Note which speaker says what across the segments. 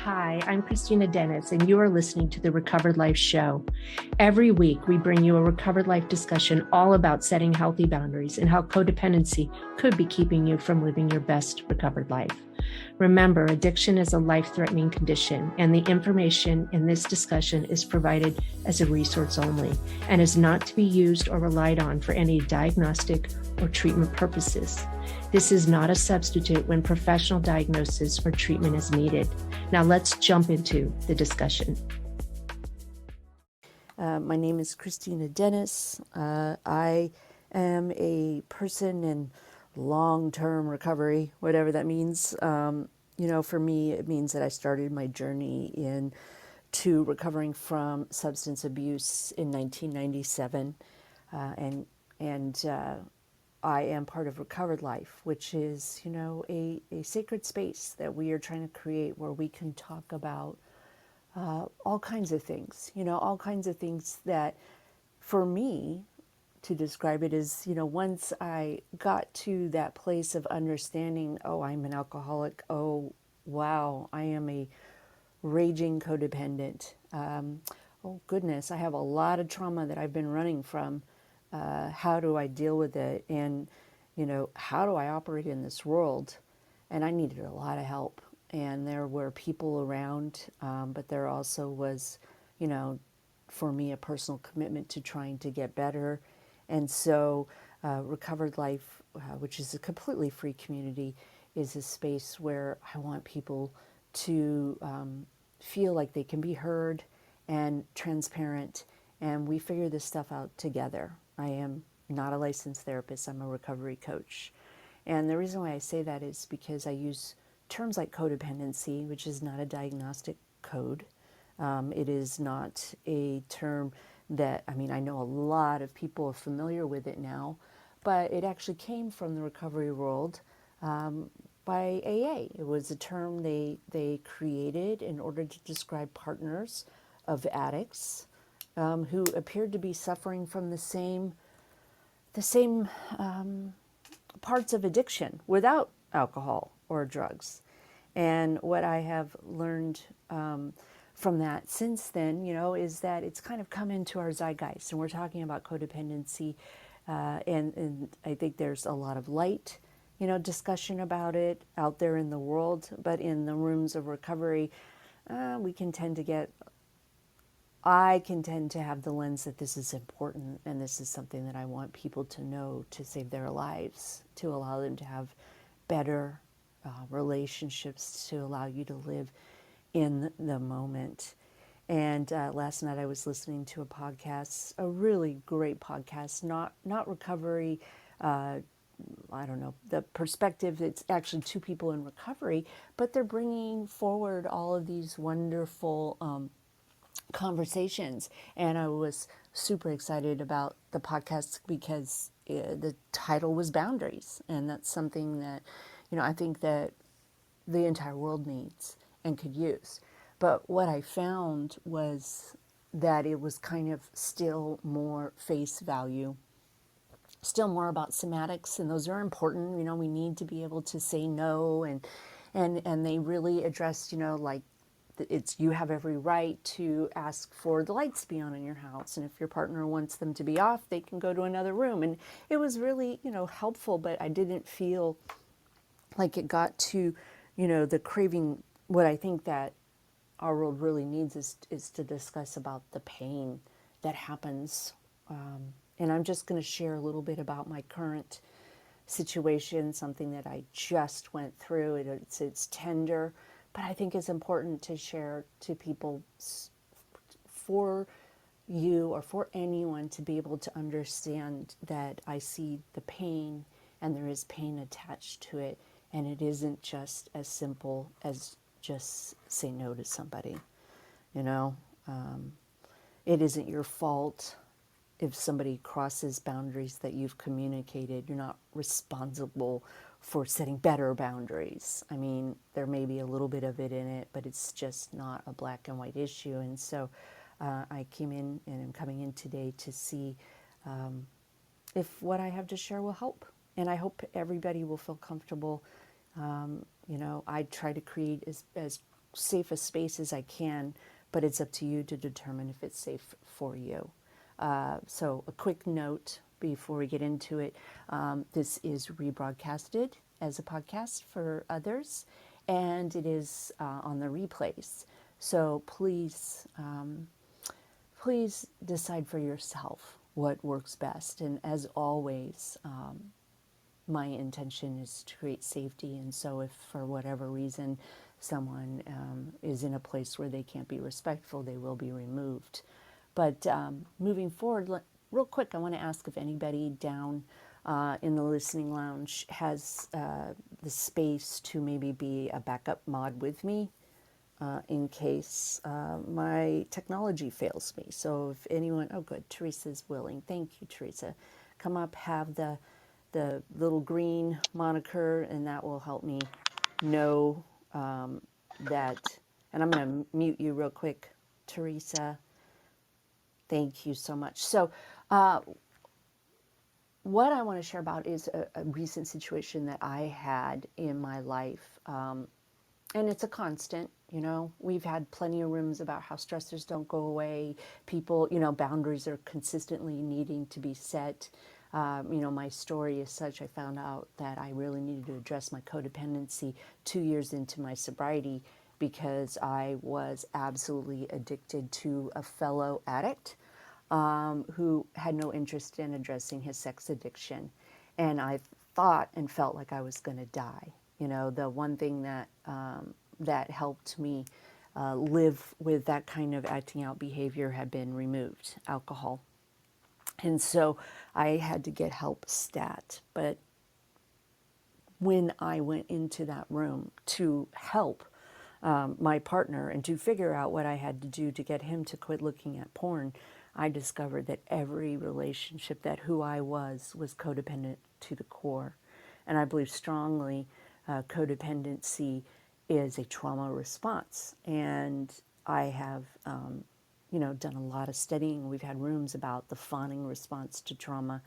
Speaker 1: Hi, I'm Kristina Dennis, and you are listening to the Recovered Life Show. Every week, we bring you a Recovered Life discussion all about setting healthy boundaries and how codependency could be keeping you from living your best recovered life. Remember, addiction is a life-threatening condition, and the information in this discussion is provided as a resource only and is not to be used or relied on for any diagnostic or treatment purposes. This is not a substitute when professional diagnosis or treatment is needed. Now let's jump into the discussion.
Speaker 2: My name is Kristina Dennis. I am a person in long-term recovery, whatever that means. For me, it means that I started my journey into recovering from substance abuse in 1997, and I am part of Recovered Life, which is, a sacred space that we are trying to create where we can talk about all kinds of things, all kinds of things that, for me, to describe it is, once I got to that place of understanding, oh, I'm an alcoholic, oh, wow, I am a raging codependent. Oh, goodness, I have a lot of trauma that I've been running from. How do I deal with it? And, how do I operate in this world? And I needed a lot of help. And there were people around, but there also was, for me, a personal commitment to trying to get better. And so Recovered Life, which is a completely free community, is a space where I want people to feel like they can be heard and transparent, and we figure this stuff out together. I am not a licensed therapist, I'm a recovery coach. And the reason why I say that is because I use terms like codependency, which is not a diagnostic code. It is not a term that, I know a lot of people are familiar with it now, but it actually came from the recovery world by AA. It was a term they created in order to describe partners of addicts who appeared to be suffering from the same parts of addiction without alcohol or drugs. And what I have learned from that since then, is that it's kind of come into our zeitgeist, and we're talking about codependency, and I think there's a lot of light, discussion about it out there in the world, but in the rooms of recovery, I can tend to have the lens that this is important and this is something that I want people to know to save their lives, to allow them to have better relationships, to allow you to live in the moment. And last night I was listening to a podcast, a really great podcast, not recovery, I don't know, the perspective, it's actually two people in recovery, but they're bringing forward all of these wonderful conversations. And I was super excited about the podcast because the title was Boundaries. And that's something that, I think that the entire world needs and could use. But what I found was that it was kind of still more face value, still more about semantics, and those are important. We need to be able to say no, and they really addressed, like, it's, you have every right to ask for the lights to be on in your house, and if your partner wants them to be off, they can go to another room. And it was really, helpful, but I didn't feel like it got to, the craving. What I think that our world really needs is to discuss about the pain that happens. And I'm just going to share a little bit about my current situation, something that I just went through. It's tender, but I think it's important to share to people for you or for anyone to be able to understand that I see the pain and there is pain attached to it. And it isn't just as simple as just say no to somebody. It isn't your fault if somebody crosses boundaries that you've communicated. You're not responsible for setting better boundaries. There may be a little bit of it in it, but it's just not a black and white issue. And so I came in and I'm coming in today to see if what I have to share will help. And I hope everybody will feel comfortable. I try to create as safe a space as I can, but it's up to you to determine if it's safe for you. So a quick note before we get into it. This is rebroadcasted as a podcast for others, and it is on the replays. So please decide for yourself what works best. And as always, my intention is to create safety. And so if for whatever reason someone is in a place where they can't be respectful, they will be removed. But moving forward, real quick, I want to ask if anybody down in the listening lounge has the space to maybe be a backup mod with me in case my technology fails me. So if anyone, oh good, Teresa's willing. Thank you, Teresa. Come up, have the little green moniker, and that will help me know that. And I'm going to mute you real quick, Teresa. Thank you so much. So, what I want to share about is a recent situation that I had in my life. And it's a constant, you know. We've had plenty of rooms about how stressors don't go away. People, you know, boundaries are consistently needing to be set. You know, my story is such, I found out that I really needed to address my codependency 2 years into my sobriety because I was absolutely addicted to a fellow addict who had no interest in addressing his sex addiction. And I thought and felt like I was going to die. You know, the one thing that helped me live with that kind of acting out behavior had been removed, alcohol. And so I had to get help stat. But when I went into that room to help my partner and to figure out what I had to do to get him to quit looking at porn, I discovered that every relationship, that who I was codependent to the core. And I believe strongly codependency is a trauma response. And I have, you know, done a lot of studying. We've had rooms about the fawning response to trauma,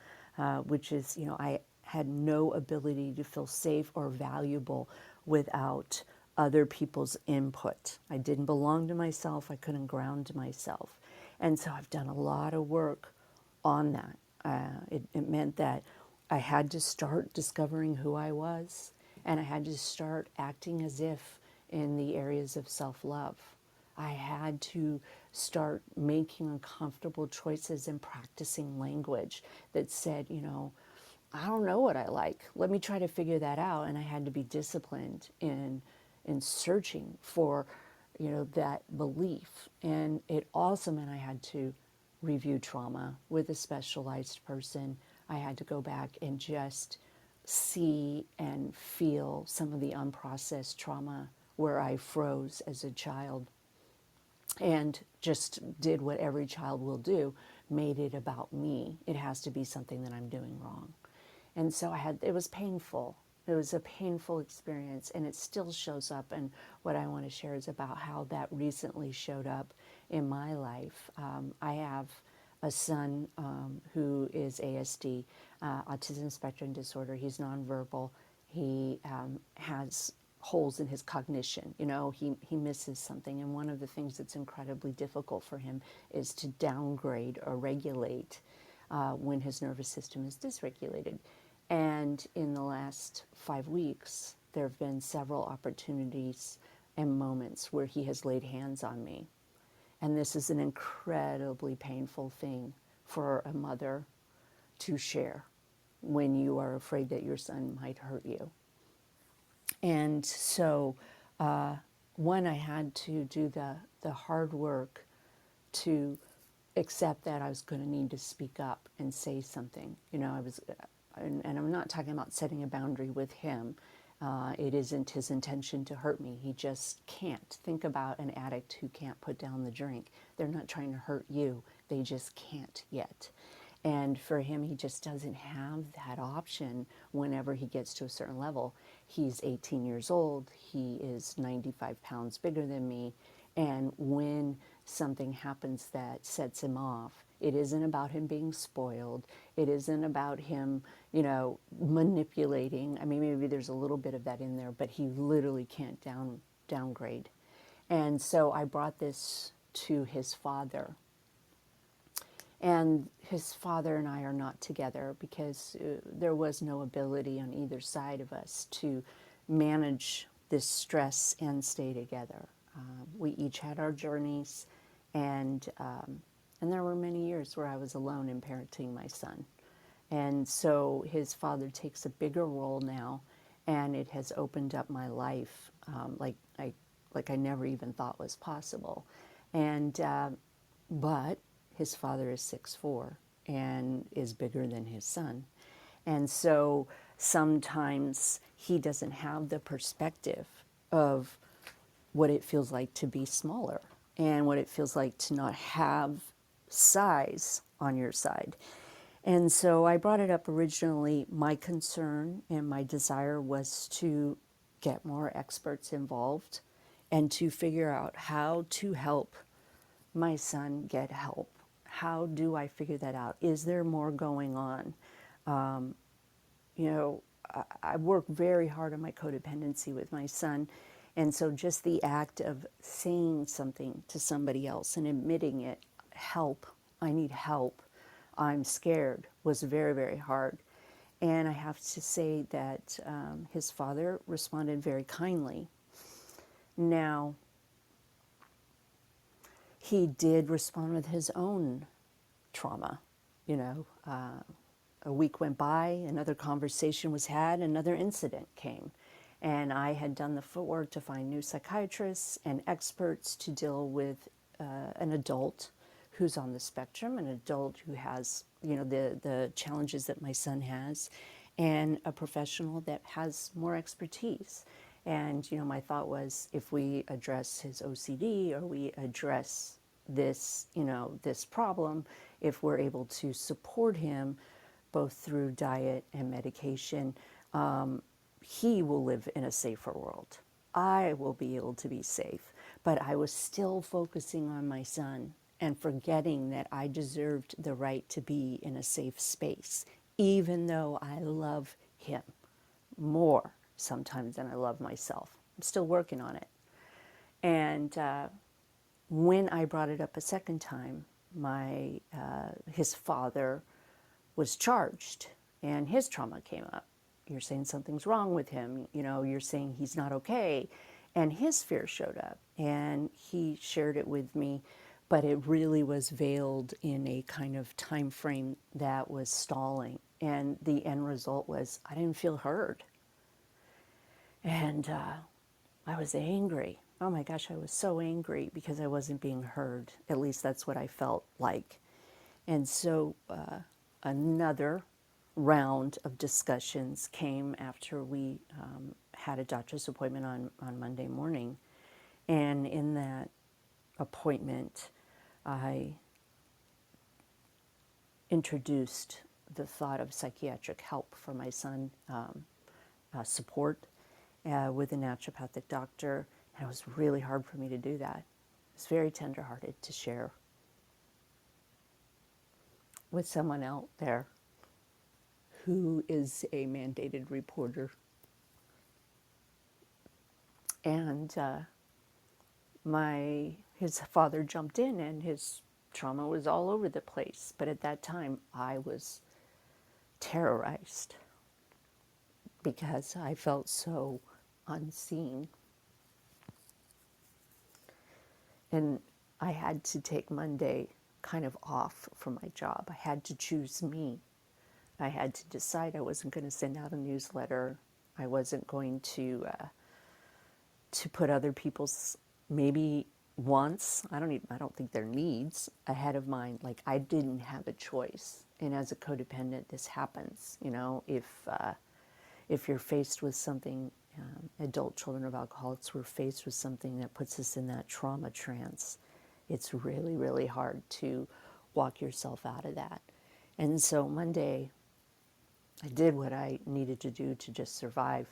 Speaker 2: which is, you know, I had no ability to feel safe or valuable without other people's input. I didn't belong to myself. I couldn't ground myself. And so I've done a lot of work on that. It meant that I had to start discovering who I was, and I had to start acting as if in the areas of self-love. I had to start making uncomfortable choices and practicing language that said, you know, I don't know what I like. Let me try to figure that out. And I had to be disciplined in searching for, you know, that belief. And it also meant I had to review trauma with a specialized person. I had to go back and just see and feel some of the unprocessed trauma where I froze as a child and just did what every child will do, made it about me. It has to be something that I'm doing wrong. And so it was painful. It was a painful experience, and it still shows up. And what I want to share is about how that recently showed up in my life. I have a son who is ASD, autism spectrum disorder. He's nonverbal. He has holes in his cognition. You know, he misses something. And one of the things that's incredibly difficult for him is to downgrade or regulate when his nervous system is dysregulated. And in the last 5 weeks, there have been several opportunities and moments where he has laid hands on me. And this is an incredibly painful thing for a mother to share when you are afraid that your son might hurt you. And so, one, I had to do the hard work to accept that I was going to need to speak up and say something. You know, and I'm not talking about setting a boundary with him. It isn't his intention to hurt me. He just can't. Think about an addict who can't put down the drink. They're not trying to hurt you. They just can't yet. And for him, he just doesn't have that option whenever he gets to a certain level. He's 18 years old. He is 95 pounds bigger than me. And when something happens that sets him off, it isn't about him being spoiled. It isn't about him, you know, manipulating. I mean, maybe there's a little bit of that in there, but he literally can't downgrade. And so I brought this to his father. And his father and I are not together because there was no ability on either side of us to manage this stress and stay together. We each had our journeys, and there were many years where I was alone in parenting my son. And so his father takes a bigger role now, and it has opened up my life like I never even thought was possible. And but his father is 6'4" and is bigger than his son. And so sometimes he doesn't have the perspective of what it feels like to be smaller and what it feels like to not have size on your side. And so I brought it up originally. My concern and my desire was to get more experts involved and to figure out how to help my son get help. How do I figure that out? Is there more going on? You know, I work very hard on my codependency with my son. And so just the act of saying something to somebody else and admitting it, help, I need help, I'm scared, was very, very hard. And I have to say that his father responded very kindly. Now, he did respond with his own trauma. You know, a week went by, another conversation was had, another incident came. And I had done the footwork to find new psychiatrists and experts to deal with an adult who's on the spectrum, an adult who has, you know, the challenges that my son has, and a professional that has more expertise. And, you know, my thought was if we address his OCD or we address this, you know, this problem, if we're able to support him both through diet and medication, he will live in a safer world. I will be able to be safe. But I was still focusing on my son and forgetting that I deserved the right to be in a safe space, even though I love him more sometimes than I love myself. I'm still working on it. And when I brought it up a second time, his father was charged and his trauma came up. You're saying something's wrong with him, you know, you're saying he's not okay. And his fear showed up and he shared it with me, but it really was veiled in a kind of time frame that was stalling. And the end result was I didn't feel heard. And I was angry. Oh my gosh, I was so angry because I wasn't being heard. At least that's what I felt like. And so another round of discussions came after we had a doctor's appointment on Monday morning. And in that appointment, I introduced the thought of psychiatric help for my son, support with a naturopathic doctor. And it was really hard for me to do that. It was very tenderhearted to share with someone out there who is a mandated reporter. And his father jumped in and his trauma was all over the place. But at that time, I was terrorized because I felt so unseen. And I had to take Monday kind of off from my job. I had to choose me. I had to decide I wasn't going to send out a newsletter. I wasn't going to put other people's maybe wants, I don't think their needs ahead of mine. Like I didn't have a choice. And as a codependent, this happens. You know, if you're faced with something, adult children of alcoholics, we're faced with something that puts us in that trauma trance. It's really, really hard to walk yourself out of that. And so Monday, I did what I needed to do to just survive.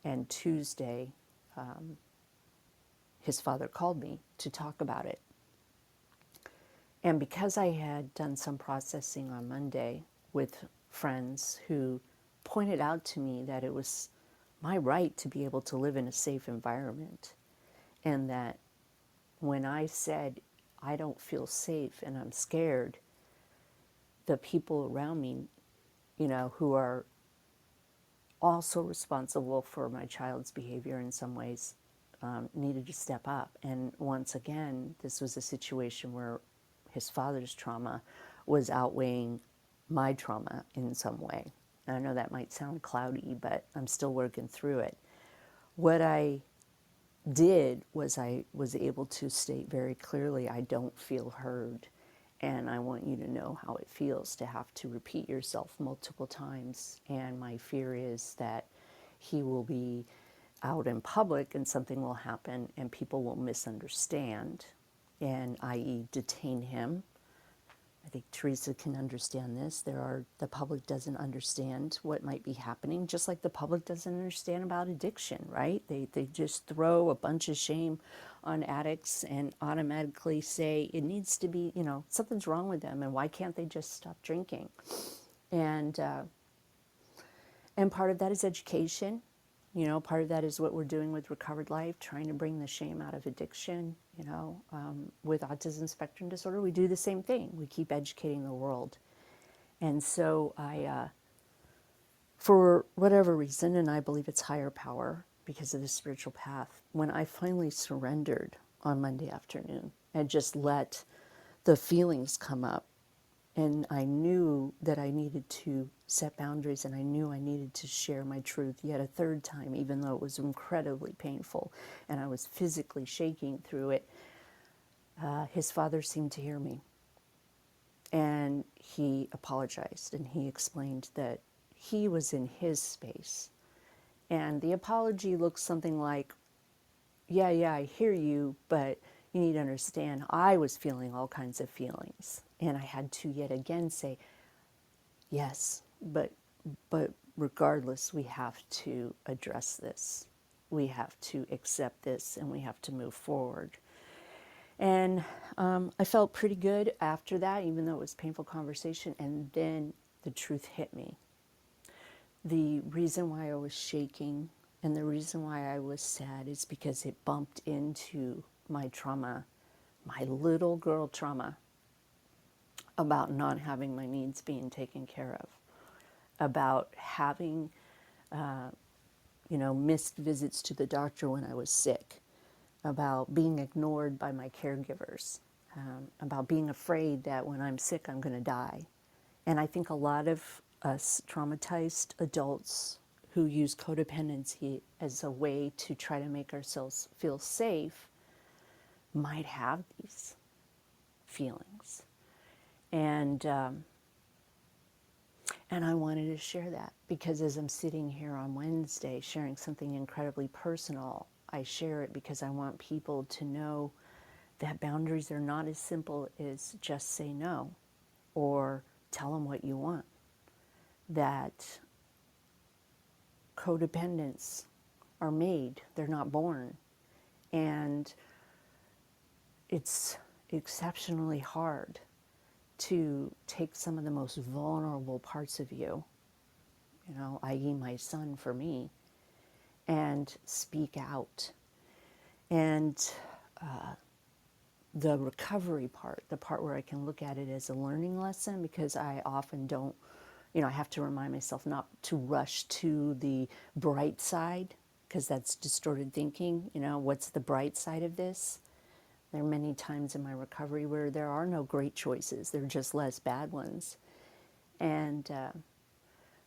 Speaker 2: And Tuesday, his father called me to talk about it. And because I had done some processing on Monday with friends who pointed out to me that it was my right to be able to live in a safe environment and that when I said, I don't feel safe and I'm scared, the people around me, who are also responsible for my child's behavior in some ways, needed to step up. And once again, this was a situation where his father's trauma was outweighing my trauma in some way. And I know that might sound cloudy, but I'm still working through it. What I did was I was able to state very clearly, I don't feel heard. And I want you to know how it feels to have to repeat yourself multiple times. And my fear is that he will be out in public and something will happen and people will misunderstand and, i.e., detain him. I think Teresa can understand this. The public doesn't understand what might be happening, just like the public doesn't understand about addiction, right? They just throw a bunch of shame on addicts and automatically say it needs to be, something's wrong with them, and why can't they just stop drinking? And part of that is education. Part of that is what we're doing with Recovered Life, trying to bring the shame out of addiction. With autism spectrum disorder, we do the same thing. We keep educating the world. And so for whatever reason, and I believe it's higher power because of the spiritual path, when I finally surrendered on Monday afternoon and just let the feelings come up, and I knew that I needed to set boundaries, and I knew I needed to share my truth yet a third time, even though it was incredibly painful and I was physically shaking through it. His father seemed to hear me, and he apologized, and he explained that he was in his space. And the apology looks something like, yeah, I hear you, but you need to understand I was feeling all kinds of feelings. And I had to yet again say, yes, but regardless, we have to address this. We have to accept this, and we have to move forward. And I felt pretty good after that, even though it was a painful conversation. And then the truth hit me. The reason why I was shaking and the reason why I was sad is because it bumped into my trauma, my little girl trauma, about not having my needs being taken care of, about having, missed visits to the doctor when I was sick, about being ignored by my caregivers, about being afraid that when I'm sick, I'm going to die. And I think a lot of us traumatized adults who use codependency as a way to try to make ourselves feel safe might have these feelings. And I wanted to share that because as I'm sitting here on Wednesday sharing something incredibly personal, I share it because I want people to know that boundaries are not as simple as just say no or tell them what you want. That codependents are made, they're not born. And it's exceptionally hard to take some of the most vulnerable parts of you, i.e. my son for me, and speak out. And the recovery part, the part where I can look at it as a learning lesson, because I often don't, I have to remind myself not to rush to the bright side, because that's distorted thinking. What's the bright side of this? There are many times in my recovery where there are no great choices. There are just less bad ones. And,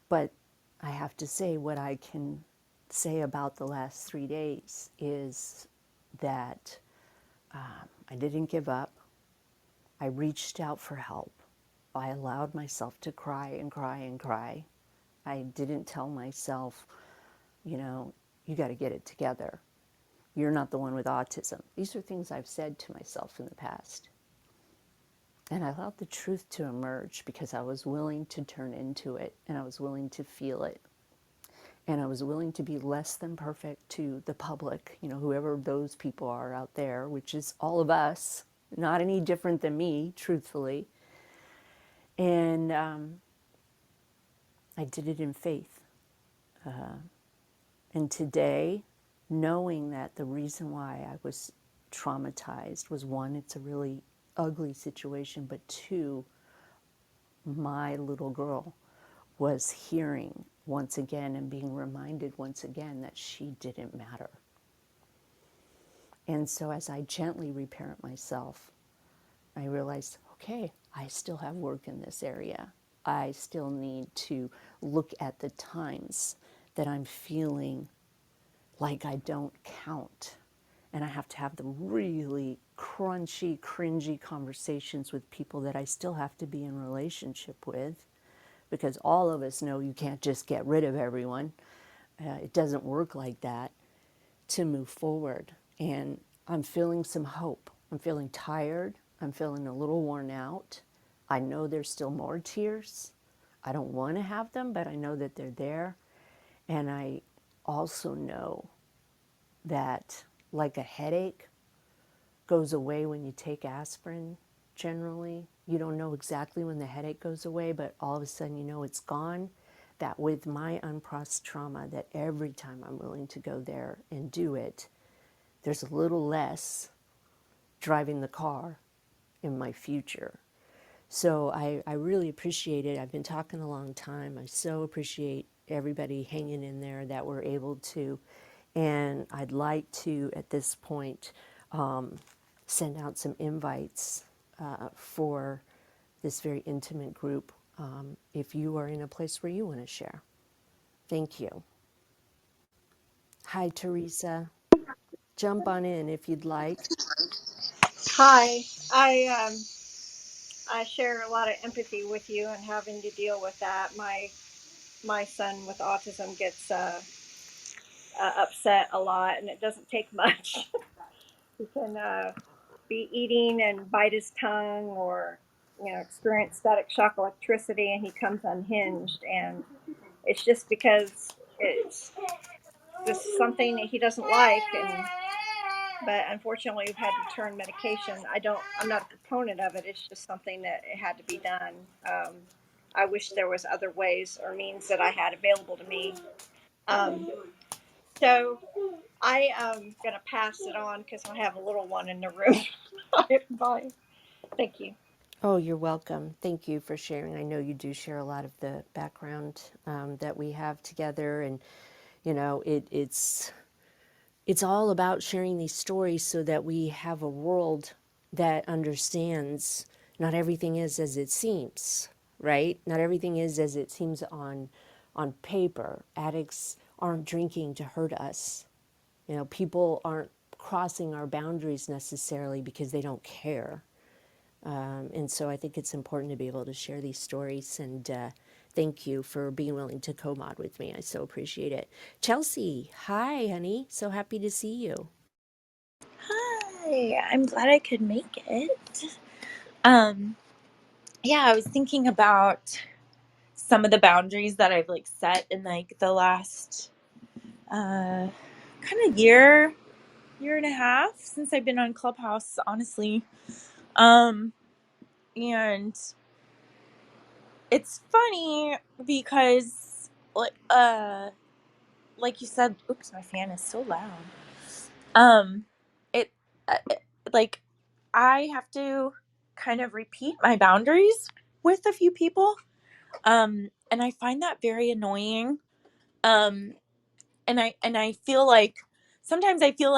Speaker 2: but I have to say what I can say about the last 3 days is that I didn't give up. I reached out for help. I allowed myself to cry and cry and cry. I didn't tell myself, you got to get it together. You're not the one with autism. These are things I've said to myself in the past. And I allowed the truth to emerge because I was willing to turn into it, and I was willing to feel it. And I was willing to be less than perfect to the public, whoever those people are out there, which is all of us, not any different than me, truthfully. And I did it in faith. And today, knowing that the reason why I was traumatized was, one, it's a really ugly situation, but two, my little girl was hearing once again and being reminded once again that she didn't matter. And so as I gently reparent myself, I realized, okay, I still have work in this area. I still need to look at the times that I'm feeling like I don't count. And I have to have the really crunchy, cringy conversations with people that I still have to be in relationship with, because all of us know you can't just get rid of everyone. It doesn't work like that to move forward. And I'm feeling some hope. I'm feeling tired. I'm feeling a little worn out. I know there's still more tears. I don't want to have them, but I know that they're there. And I also know that, like a headache goes away when you take aspirin, generally. You don't know exactly when the headache goes away, but all of a sudden you know it's gone. That with my unprocessed trauma, that every time I'm willing to go there and do it, there's a little less driving the car in my future. So I really appreciate it. I've been talking a long time. I so appreciate everybody hanging in there that we're able to. And I'd like to, at this point, send out some invites for this very intimate group if you are in a place where you want to share. Thank you. Hi, Teresa. Jump on in if you'd like.
Speaker 3: Hi, I share a lot of empathy with you and having to deal with that. My son with autism gets upset a lot, and it doesn't take much. He can be eating and bite his tongue, or experience static shock electricity, and he comes unhinged. And it's just because it's just something that he doesn't like, and but unfortunately we've had to turn medication. I'm not a proponent of it. It's just something that it had to be done. I wish there was other ways or means that I had available to me. um, so I am going to pass it on because I have a little one in the room. Bye. Thank you.
Speaker 2: Oh, you're welcome. Thank you for sharing. I know you do share a lot of the background that we have together, and it's all about sharing these stories so that we have a world that understands not everything is as it seems, right? Not everything is as it seems on paper. Addicts aren't drinking to hurt us. People aren't crossing our boundaries necessarily because they don't care. And so I think it's important to be able to share these stories. And thank you for being willing to co-mod with me. I so appreciate it. Chelsea, hi, honey. So happy to see you.
Speaker 4: Hi, I'm glad I could make it. Um, yeah, I was thinking about some of the boundaries that I've set in the last kind of year and a half since I've been on Clubhouse, honestly. And it's funny because like you said, oops, my fan is so loud. It like I have to kind of repeat my boundaries with a few people. And I find that very annoying. Um, and I feel like sometimes I feel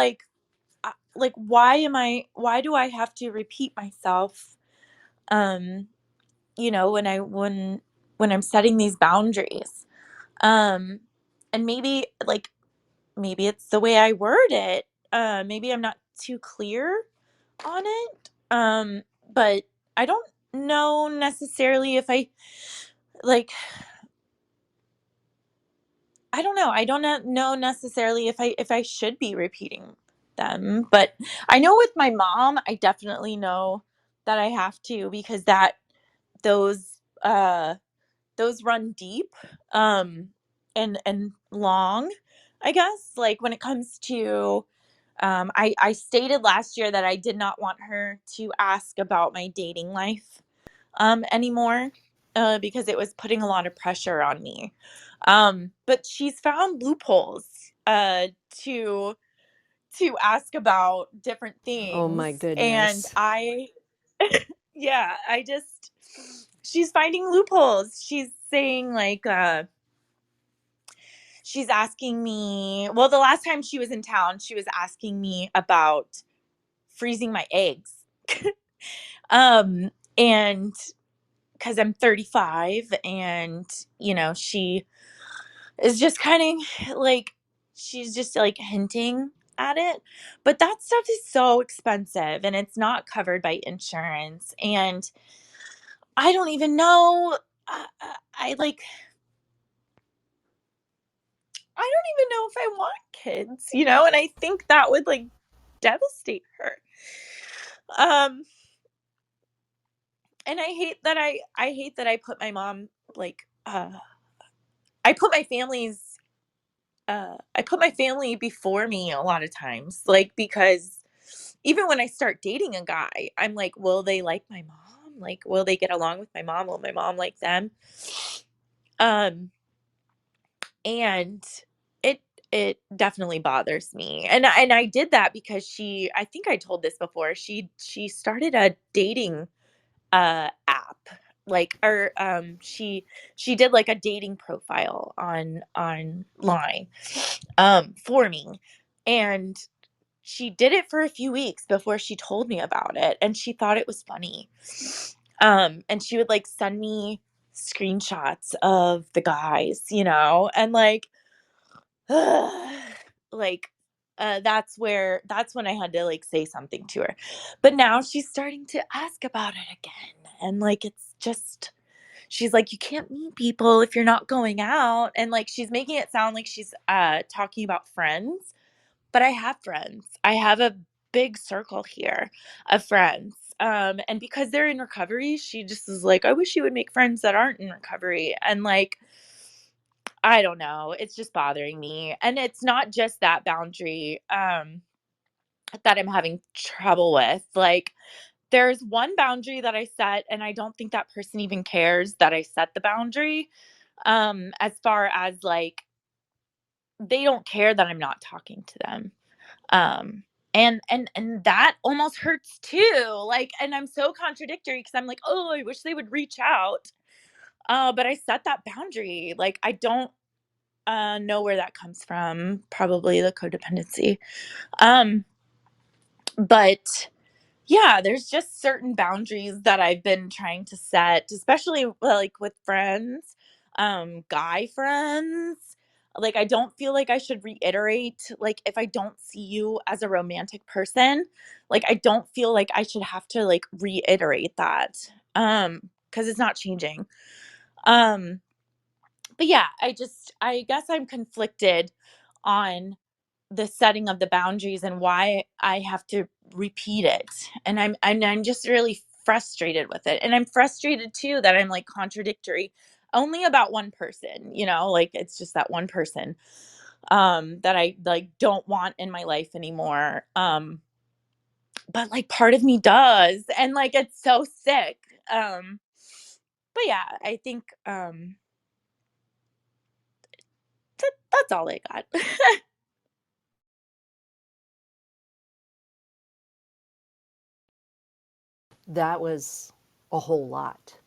Speaker 4: why do I have to repeat myself? Um, when I'm setting these boundaries. Um, and maybe it's the way I word it. Maybe I'm not too clear on it. But I don't know necessarily if like I don't know. I don't know necessarily if I should be repeating them. But I know with my mom, I definitely know that I have to, because those uh those run deep and long, I guess. Like when it comes to I stated last year that I did not want her to ask about my dating life anymore, because it was putting a lot of pressure on me. But she's found loopholes to to ask about different
Speaker 2: Oh my
Speaker 4: things. And
Speaker 2: goodness.
Speaker 4: yeah, she's finding loopholes. She's saying like, she's asking me, well, the last time she was in town, she was asking me about freezing my eggs. And because I'm 35, and, she is just kind of like, she's just like hinting at it. But that stuff is so expensive and it's not covered by insurance. And I don't even know. I like, I don't even know if I want kids, and I think that would like devastate her. Um, and I put my mom like, I put my family before me a lot of times, like, because even when I start dating a guy, I'm like, will they like my mom? Like, will they get along with my mom? Will my mom like them? Um, and it it definitely bothers me. And I did that because I think I told this before. She started a dating app, like, or she did like a dating profile online for me. And she did it for a few weeks before she told me about it, and she thought it was funny. And she would like send me screenshots of the guys, and like, like, that's when I had to like say something to her. But now she's starting to ask about it again, and like, it's just, she's like, you can't meet people if you're not going out, and like, she's making it sound like she's talking about friends. But I have friends. I have a big circle here of friends. And because they're in recovery, she just is like, I wish you would make friends that aren't in recovery. And like, I don't know. It's just bothering me. And it's not just that boundary that I'm having trouble with. Like, there's one boundary that I set, and I don't think that person even cares that I set the boundary. As far as like, they don't care that I'm not talking to them. Um, and that almost hurts too. Like, and I'm so contradictory because I'm like, oh, I wish they would reach out. But I set that boundary. Like, I don't know where that comes from. Probably the codependency. Um, but yeah, there's just certain boundaries that I've been trying to set, especially like with friends, guy friends. Like, I don't feel like I should reiterate, like, if I don't see you as a romantic person, like, I don't feel like I should have to like reiterate that. Because it's not changing. Um, but yeah, I guess I'm conflicted on the setting of the boundaries and why I have to repeat it. And I'm just really frustrated with it. And I'm frustrated too that I'm like contradictory only about one person, like, it's just that one person that I like don't want in my life anymore. But like, part of me does, and like, it's so sick. Um but yeah, I think that's all I got.
Speaker 2: That was a whole lot.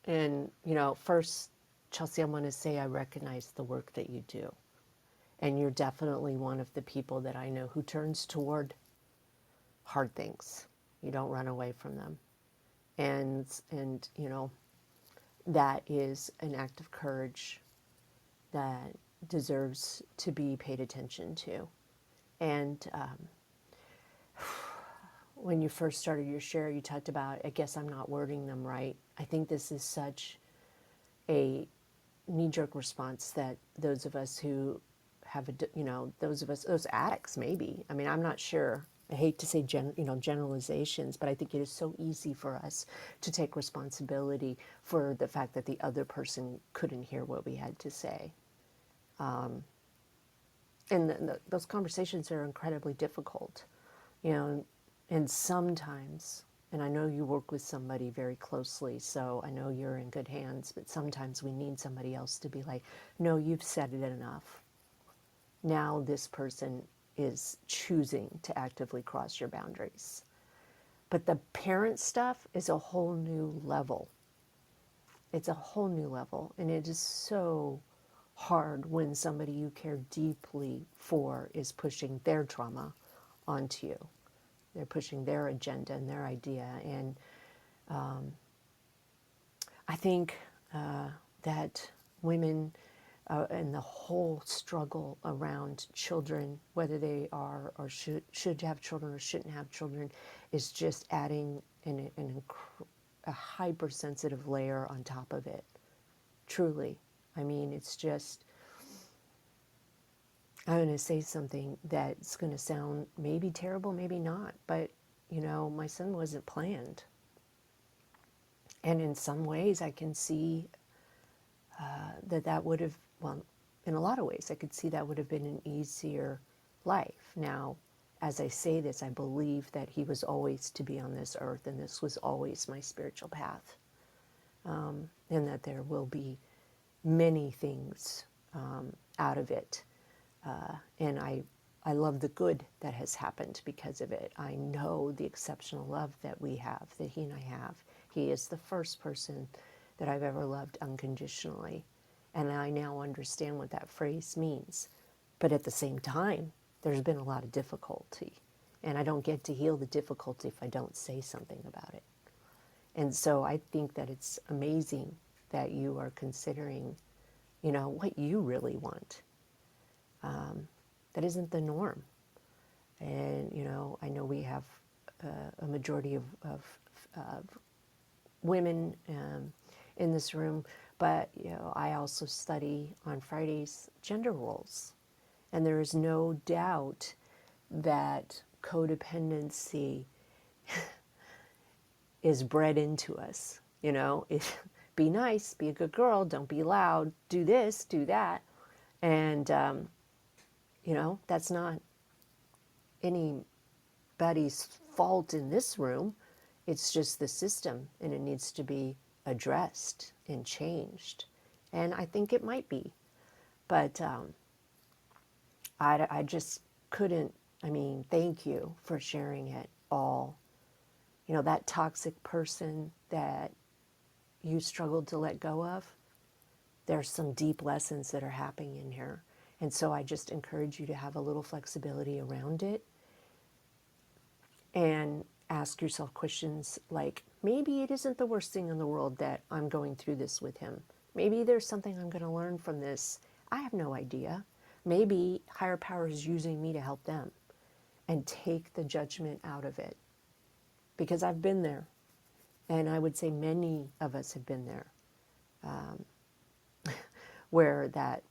Speaker 2: And, first, Chelsea, I want to say I recognize the work that you do. And you're definitely one of the people that I know who turns toward hard things. You don't run away from them. And that is an act of courage that deserves to be paid attention to. And when you first started your share, you talked about, I guess I'm not wording them right. I think this is such a knee-jerk response that those of us who have those addicts, maybe. I mean, I'm not sure. I hate to say generalizations, but I think it is so easy for us to take responsibility for the fact that the other person couldn't hear what we had to say. And those conversations are incredibly difficult, you know, and sometimes, and I know you work with somebody very closely, so I know you're in good hands, but sometimes we need somebody else to be like, no, you've said it enough. Now this person is choosing to actively cross your boundaries. But the parent stuff is a whole new level. It's a whole new level. And it is so hard when somebody you care deeply for is pushing their trauma onto you. They're pushing their agenda and their idea. And I think that women and the whole struggle around children, whether they are or should have children or shouldn't have children, is just adding a hypersensitive layer on top of it. Truly. I mean, it's just, I'm going to say something that's going to sound maybe terrible, maybe not, but, you know, my son wasn't planned. And in some ways, I can see that would have, well, in a lot of ways, I could see that would have been an easier life. Now, as I say this, I believe that he was always to be on this earth, and this was always my spiritual path, and that there will be many things out of it. And I love the good that has happened because of it. I know the exceptional love that we have, that he and I have. He is the first person that I've ever loved unconditionally. And I now understand what that phrase means. But at the same time, there's been a lot of difficulty. And I don't get to heal the difficulty if I don't say something about it. And so I think that it's amazing that you are considering, you know, what you really want. That isn't the norm. And, you know, I know we have a majority of women in this room, but, you know, I also study on Fridays gender roles. And there is no doubt that codependency is bred into us. You know, be nice, be a good girl, don't be loud, do this, do that. And, you know, that's not anybody's fault in this room. It's just the system, and it needs to be addressed and changed. And I think it might be. But I just couldn't, I mean, thank you for sharing it all. You know, that toxic person that you struggled to let go of, there's some deep lessons that are happening in here. And so I just encourage you to have a little flexibility around it and ask yourself questions like, maybe it isn't the worst thing in the world that I'm going through this with him. Maybe there's something I'm going to learn from this. I have no idea. Maybe higher power is using me to help them, and take the judgment out of it. Because I've been there. And I would say many of us have been there. Where that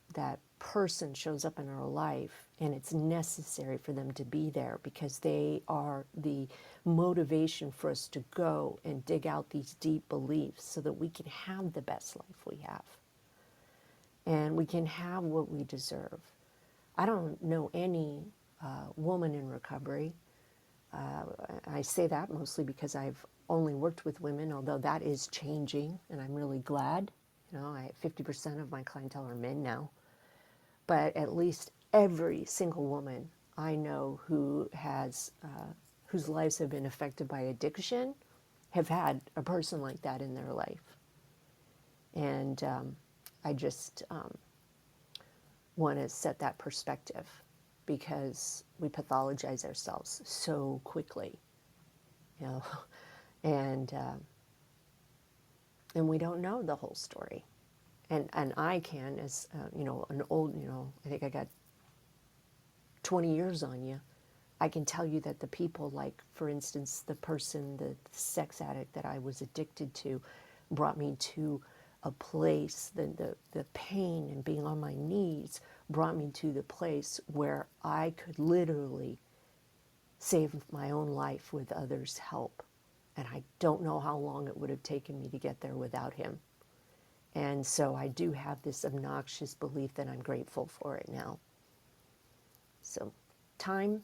Speaker 2: person shows up in our life, and it's necessary for them to be there because they are the motivation for us to go and dig out these deep beliefs so that we can have the best life we have. And we can have what we deserve. I don't know any woman in recovery. I say that mostly because I've only worked with women, although that is changing, and I'm really glad. You know, 50% of my clientele are men now. But at least every single woman I know who has, whose lives have been affected by addiction, have had a person like that in their life. And I just want to set that perspective, because we pathologize ourselves so quickly, you know, and we don't know the whole story. And I can, as you know, an old, you know, I think I got 20 years on you. I can tell you that the people, like, for instance, the person, the sex addict that I was addicted to, brought me to a place, the pain and being on my knees brought me to the place where I could literally save my own life with others' help. And I don't know how long it would have taken me to get there without him. And so I do have this obnoxious belief that I'm grateful for it now. So time,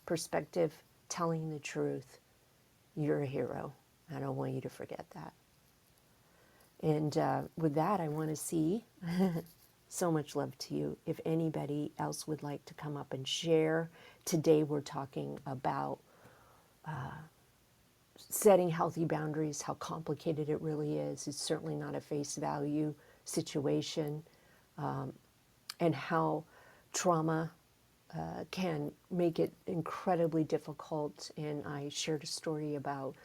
Speaker 2: perspective, telling the truth, you're a hero. I don't want you to forget that. And with that, I want to see So much love to you. If anybody else would like to come up and share, today we're talking about setting healthy boundaries, how complicated it really is. It's certainly not a face value situation, and how trauma can make it incredibly difficult. And I shared a story about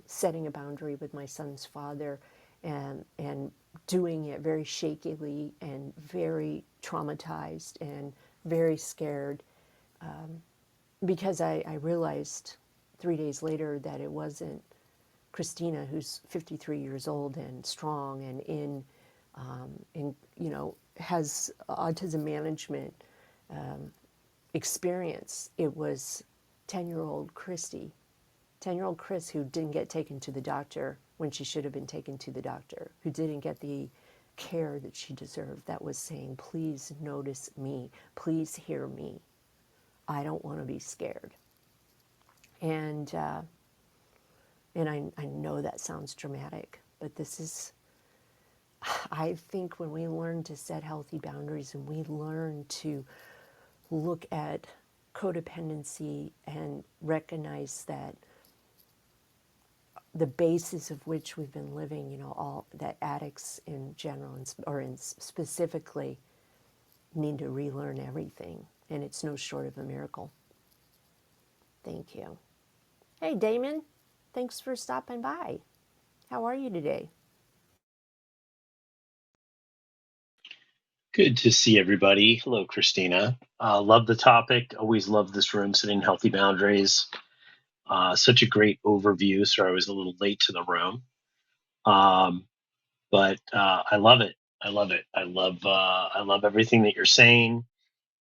Speaker 2: setting a boundary with my son's father, and doing it very shakily and very traumatized and very scared, because I realized 3 days later that it wasn't Kristina, who's 53 years old and strong and has autism management experience. It was 10-year-old Christy, 10-year-old Chris, who didn't get taken to the doctor when she should have been taken to the doctor, who didn't get the care that she deserved, that was saying, please notice me, please hear me. I don't want to be scared. And I know that sounds dramatic, but this is, I think when we learn to set healthy boundaries and we learn to look at codependency and recognize that the basis of which we've been living, all that addicts in general specifically need to relearn everything. And it's no short of a miracle. Thank you. Hey, Damon, thanks for stopping by. How are you today?
Speaker 5: Good to see everybody. Hello, Kristina. Love the topic. Always love this room, setting healthy boundaries. Such a great overview. Sorry, I was a little late to the room, but I love it. I love it. I love everything that you're saying,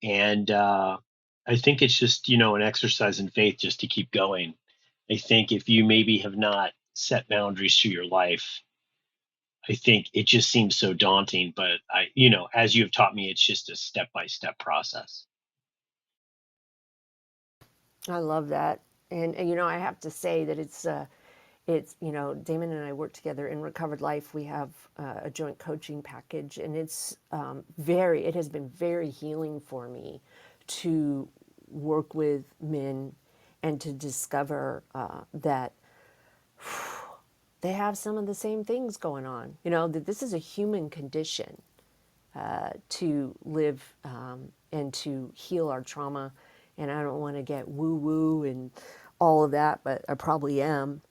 Speaker 5: and I think it's just an exercise in faith just to keep going. I think if you maybe have not set boundaries through your life, I think it just seems so daunting, but as you have taught me, it's just a step-by-step process.
Speaker 2: I love that. And I have to say that it's Damon and I work together in Recovered Life. We have a joint coaching package, and it has been very healing for me to work with men and to discover that they have some of the same things going on. That this is a human condition, to live and to heal our trauma. And I don't want to get woo-woo and all of that, but I probably am.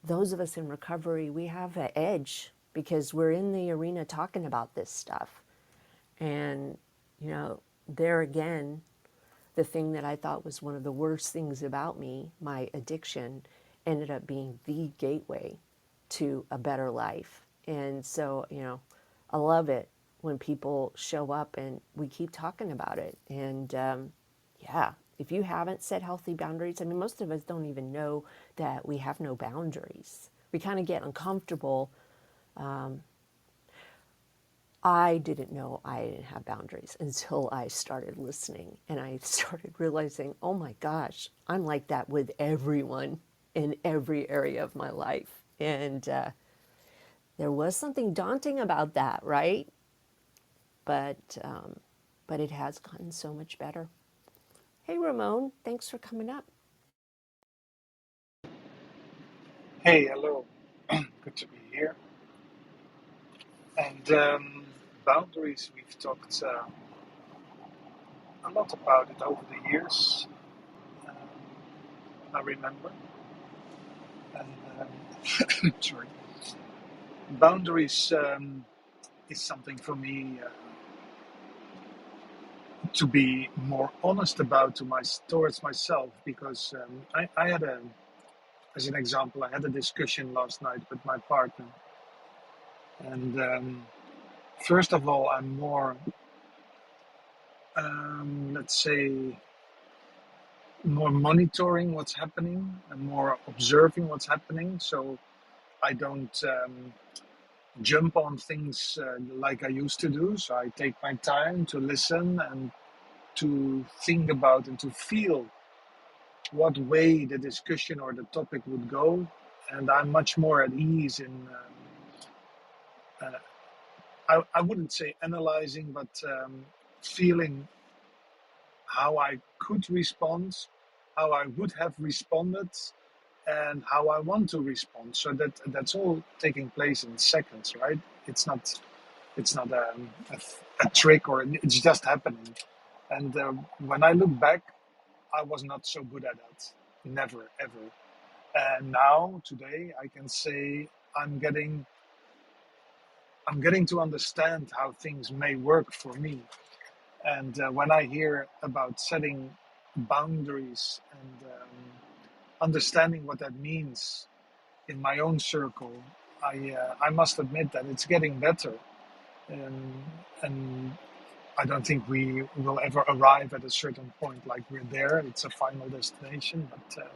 Speaker 2: Those of us in recovery, we have an edge because we're in the arena talking about this stuff. And, there again, the thing that I thought was one of the worst things about me, my addiction, ended up being the gateway to a better life. And so, I love it when people show up and we keep talking about it. And yeah, if you haven't set healthy boundaries, most of us don't even know that we have no boundaries. We kind of get uncomfortable. I didn't know I didn't have boundaries until I started listening, and I started realizing, oh my gosh, I'm like that with everyone in every area of my life. And there was something daunting about that, right? But it has gotten so much better. Hey, Ramon, thanks for coming up.
Speaker 6: Hey, hello. Good to be here. And boundaries, we've talked a lot about it over the years, um, I remember. And sorry. Boundaries is something for me to be more honest about towards myself, because I had as an example, I had a discussion last night with my partner. And first of all, I'm more, let's say, more monitoring what's happening and more observing what's happening. So I don't jump on things like I used to do. So I take my time to listen and to think about and to feel what way the discussion or the topic would go. And I'm much more at ease in I wouldn't say analyzing, but feeling how I could respond, how I would have responded, and how I want to respond. So that's all taking place in seconds, right? It's not a trick, or it's just happening. And when I look back, I was not so good at that, never ever. And now today, I can say I'm getting I'm getting to understand how things may work for me. And when I hear about setting boundaries and understanding what that means in my own circle, I must admit that it's getting better. And I don't think we will ever arrive at a certain point like we're there. It's a final destination, but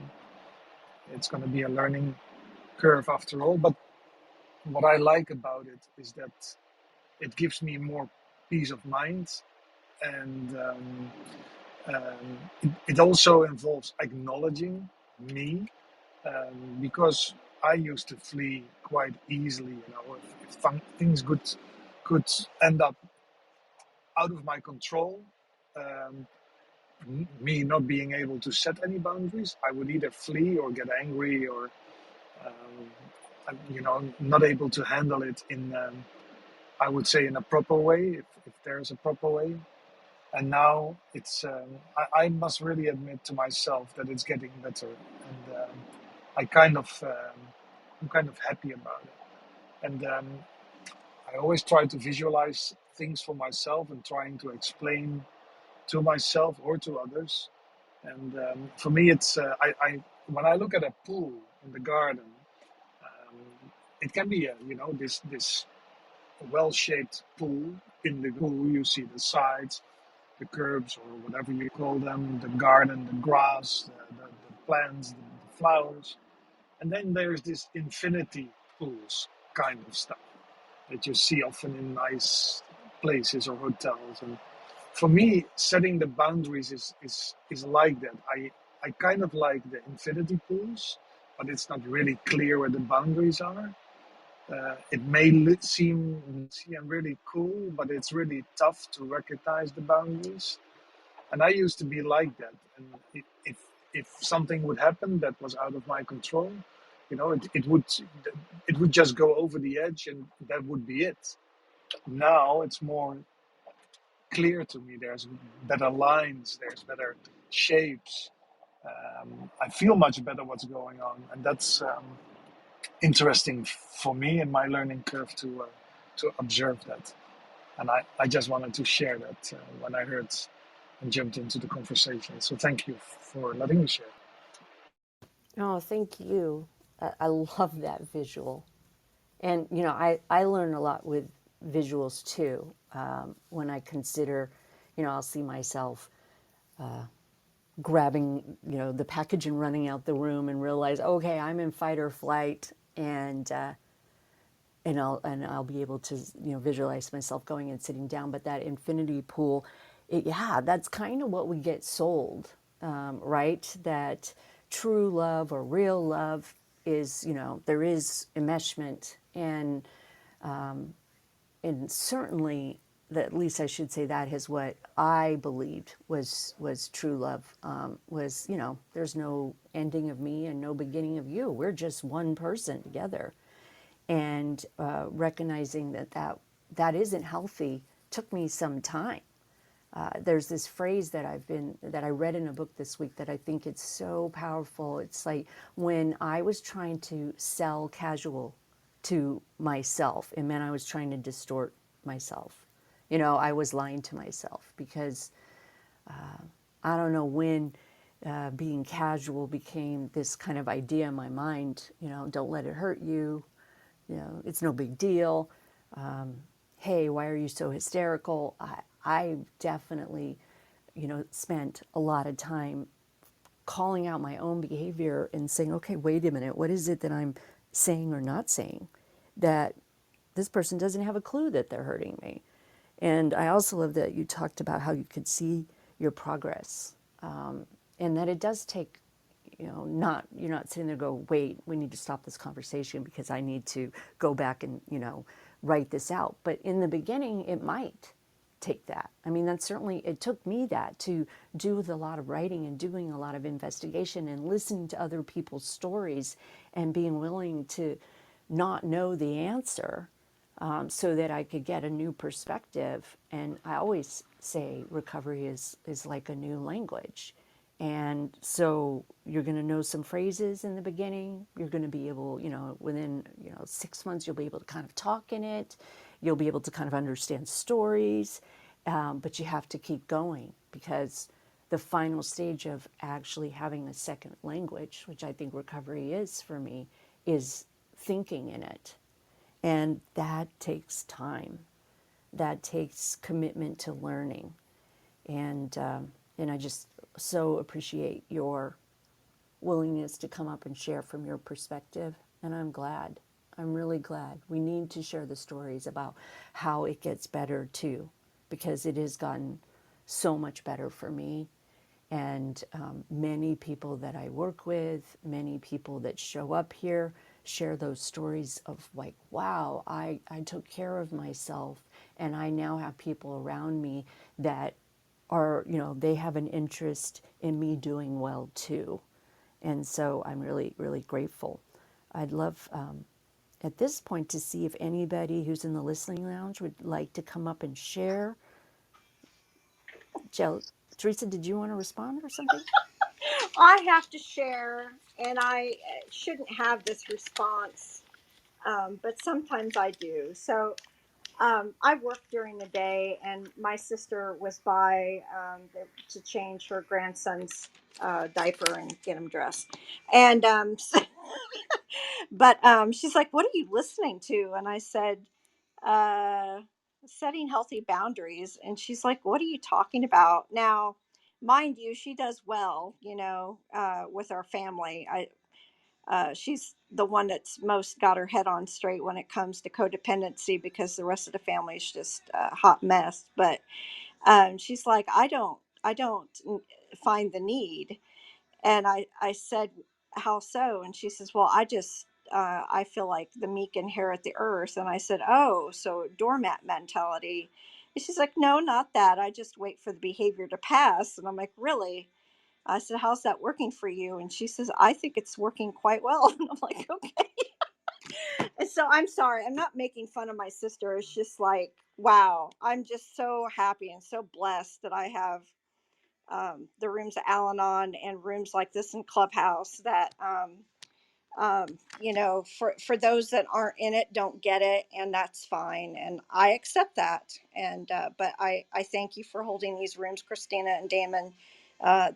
Speaker 6: it's going to be a learning curve after all. But what I like about it is that it gives me more peace of mind, and it also involves acknowledging me, because I used to flee quite easily. If things could end up out of my control, um, me not being able to set any boundaries, I would either flee or get angry, or not able to handle it in, I would say, in a proper way, if there's a proper way. And now I must really admit to myself that it's getting better, and I kind of I'm kind of happy about it. And I always try to visualize things for myself and trying to explain to myself or to others. And for me, it's I when I look at a pool in the garden, um, it can be this well-shaped pool. In the pool, you see the sides, the curbs, or whatever you call them, the garden, the grass, the plants, the flowers. And then there's this infinity pools kind of stuff that you see often in nice places or hotels. And for me, setting the boundaries is like that. I kind of like the infinity pools, but it's not really clear where the boundaries are. It may seem really cool, but it's really tough to recognize the boundaries. And I used to be like that. And if something would happen that was out of my control, it would just go over the edge, and that would be it. Now it's more clear to me. There's better lines. There's better shapes. I feel much better what's going on, and that's interesting for me in my learning curve to observe that. And I just wanted to share that when I heard and jumped into the conversation. So thank you for letting me share.
Speaker 2: Oh, thank you. I love that visual. And, I learn a lot with visuals too. When I consider, I'll see myself grabbing, the package and running out the room and realize, okay, I'm in fight or flight, and I'll be able to visualize myself going and sitting down. But that infinity pool, yeah, that's kind of what we get sold, right? That true love or real love is there is enmeshment, and certainly, at least I should say, that is what I believed was true love. Was there's no ending of me and no beginning of you. We're just one person together, and recognizing that isn't healthy took me some time. There's this phrase that I read in a book this week that I think it's so powerful. It's like when I was trying to sell casual to myself, it meant I was trying to distort myself. I was lying to myself, because I don't know when being casual became this kind of idea in my mind. Don't let it hurt you. It's no big deal. Hey, why are you so hysterical? I definitely, spent a lot of time calling out my own behavior and saying, okay, wait a minute, what is it that I'm saying or not saying that this person doesn't have a clue that they're hurting me? And I also love that you talked about how you could see your progress, and that it does take, you're not sitting there go, wait, we need to stop this conversation because I need to go back and, write this out. But in the beginning, it might take that. I mean, that's certainly, it took me that to do with a lot of writing and doing a lot of investigation and listening to other people's stories and being willing to not know the answer, so that I could get a new perspective. And I always say recovery is like a new language. And so you're going to know some phrases in the beginning. You're going to be able, within, 6 months, you'll be able to kind of talk in it. You'll be able to kind of understand stories. But you have to keep going, because the final stage of actually having a second language, which I think recovery is for me, is thinking in it. And that takes time. That takes commitment to learning. And I just so appreciate your willingness to come up and share from your perspective. And I'm glad. I'm really glad. We need to share the stories about how it gets better too, because it has gotten so much better for me. And many people that I work with, many people that show up here, share those stories of like, wow, I took care of myself, and I now have people around me that are, they have an interest in me doing well too. And so I'm really, really grateful. I'd love at this point to see if anybody who's in the listening lounge would like to come up and share. Teresa, did you want to respond or something?
Speaker 3: I have to share, and I shouldn't have this response, but sometimes I do. So I work during the day, and my sister was by to change her grandson's diaper and get him dressed. And but she's like, "What are you listening to?" And I said, uh, "Setting healthy boundaries." And she's like, "What are you talking about?" Now, mind you, she does well, with our family. She's the one that's most got her head on straight when it comes to codependency, because the rest of the family is just a hot mess. But she's like, I don't find the need. And I said, "How so?" And she says, "Well, I feel like the meek inherit the earth." And I said, "Oh, so doormat mentality." And she's like, "No, not that. I just wait for the behavior to pass." And I'm like, "Really?" I said, "How's that working for you?" And she says, "I think it's working quite well." And I'm like, "Okay." And so I'm sorry. I'm not making fun of my sister. It's just like, wow, I'm just so happy and so blessed that I have the rooms at Al Anon and rooms like this in Clubhouse that, for those that aren't in it, don't get it. And that's fine. And I accept that. And, but I thank you for holding these rooms, Christina and Damon.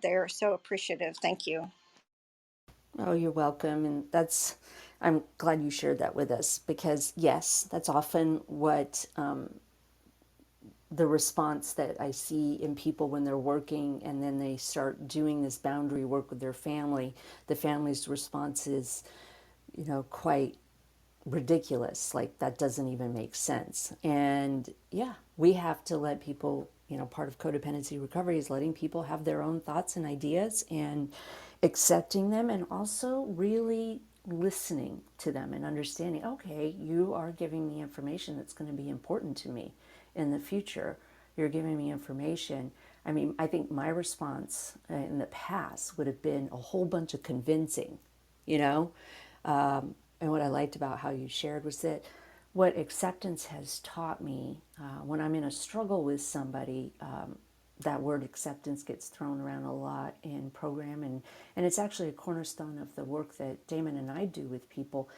Speaker 3: They're so appreciative. Thank you.
Speaker 2: Oh, you're welcome. And I'm glad you shared that with us, because yes, that's often what the response that I see in people when they're working and then they start doing this boundary work with their family. The family's response is, quite ridiculous. Like, that doesn't even make sense. And yeah, we have to let people, part of codependency recovery is letting people have their own thoughts and ideas and accepting them, and also really listening to them and understanding, okay, you are giving me information that's going to be important to me in the future. You're giving me information. I mean, I think my response in the past would have been a whole bunch of convincing, you know? And what I liked about how you shared was that what acceptance has taught me, when I'm in a struggle with somebody, that word acceptance gets thrown around a lot in program, and it's actually a cornerstone of the work that Damon and I do with people.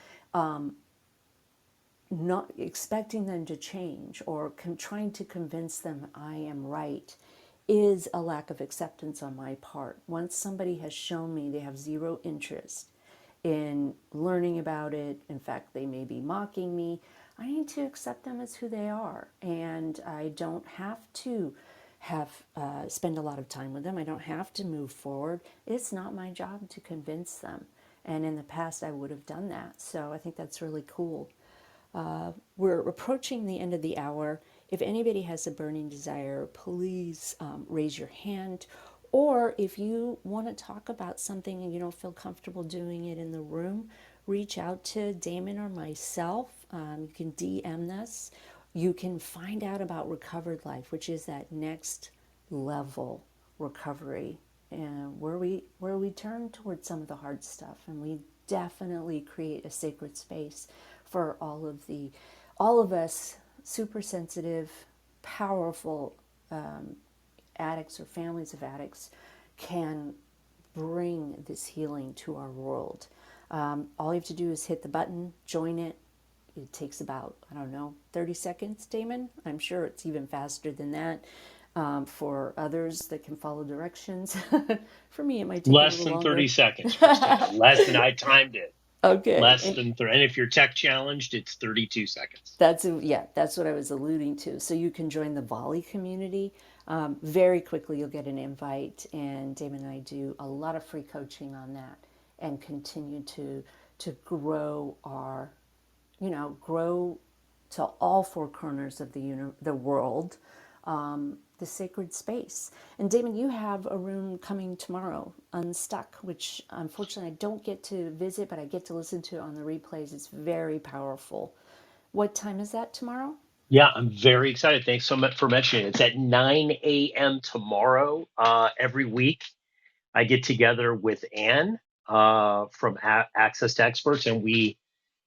Speaker 2: Not expecting them to change or trying to convince them I am right is a lack of acceptance on my part. Once somebody has shown me they have zero interest in learning about it, in fact, they may be mocking me, I need to accept them as who they are. And I don't have to spend a lot of time with them. I don't have to move forward. It's not my job to convince them. And in the past, I would have done that. So I think that's really cool. We're approaching the end of the hour. If anybody has a burning desire, please raise your hand. Or if you want to talk about something and you don't feel comfortable doing it in the room, reach out to Damon or myself. You can DM us. You can find out about Recovered Life, which is that next level recovery, and where we turn towards some of the hard stuff, and we definitely create a sacred space for all of us super sensitive, powerful addicts or families of addicts can bring this healing to our world. All you have to do is hit the button, join it. It takes about, 30 seconds, Damon. I'm sure it's even faster than that for others that can follow directions. For me, it might take a
Speaker 5: Less
Speaker 2: little
Speaker 5: than
Speaker 2: longer.
Speaker 5: 30 seconds, Kristina. Less than I timed it.
Speaker 2: Okay.
Speaker 5: Less than 30. And if you're tech challenged, it's 32 seconds.
Speaker 2: That's what I was alluding to. So you can join the Volley community. Very quickly, you'll get an invite, and Damon and I do a lot of free coaching on that, and continue to grow grow to all four corners of the world, the sacred space. And Damon, you have a room coming tomorrow, Unstuck, which unfortunately I don't get to visit, but I get to listen to it on the replays. It's very powerful. What time is that tomorrow?
Speaker 5: Yeah, I'm very excited. Thanks so much for mentioning it. It's at 9 a.m. tomorrow. Every week, I get together with Anne from Access to Experts, and we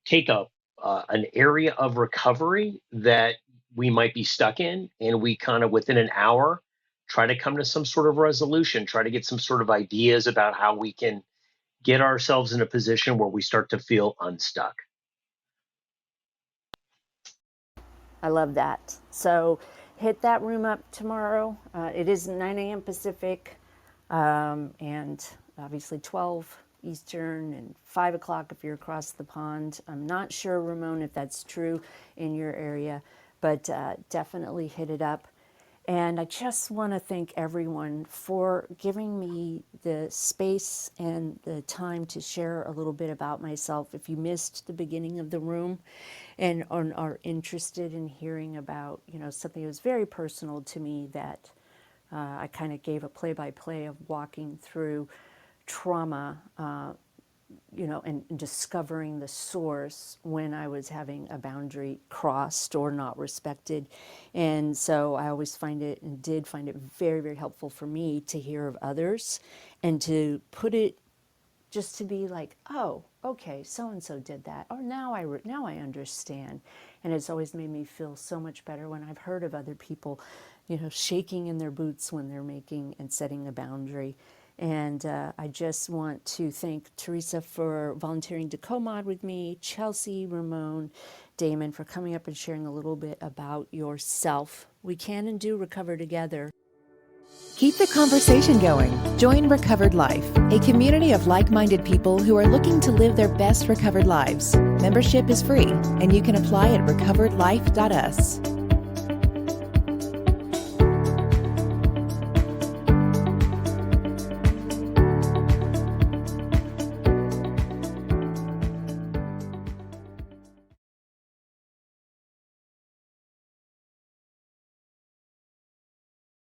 Speaker 5: take up an area of recovery that we might be stuck in, and we kind of within an hour try to come to some sort of resolution, try to get some sort of ideas about how we can get ourselves in a position where we start to feel unstuck.
Speaker 2: I love that. So hit that room up tomorrow. It is 9 a.m. Pacific, and obviously 12 Eastern and 5 o'clock if you're across the pond. I'm not sure, Ramon, if that's true in your area, but definitely hit it up. And I just want to thank everyone for giving me the space and the time to share a little bit about myself. If you missed the beginning of the room and are interested in hearing about, something that was very personal to me, that I kind of gave a play-by-play of walking through trauma, and discovering the source when I was having a boundary crossed or not respected. And so I always find it, and did find it, very, very helpful for me to hear of others and to put it, just to be like, oh, okay, so-and-so did that. Or now I understand. And it's always made me feel so much better when I've heard of other people, shaking in their boots when they're making and setting a boundary. And I just want to thank Teresa for volunteering to co-mod with me, Chelsea, Ramon, Damon for coming up and sharing a little bit about yourself. We can and do recover together.
Speaker 7: Keep the conversation going. Join Recovered Life, a community of like-minded people who are looking to live their best recovered lives. Membership is free, and you can apply at recoveredlife.us.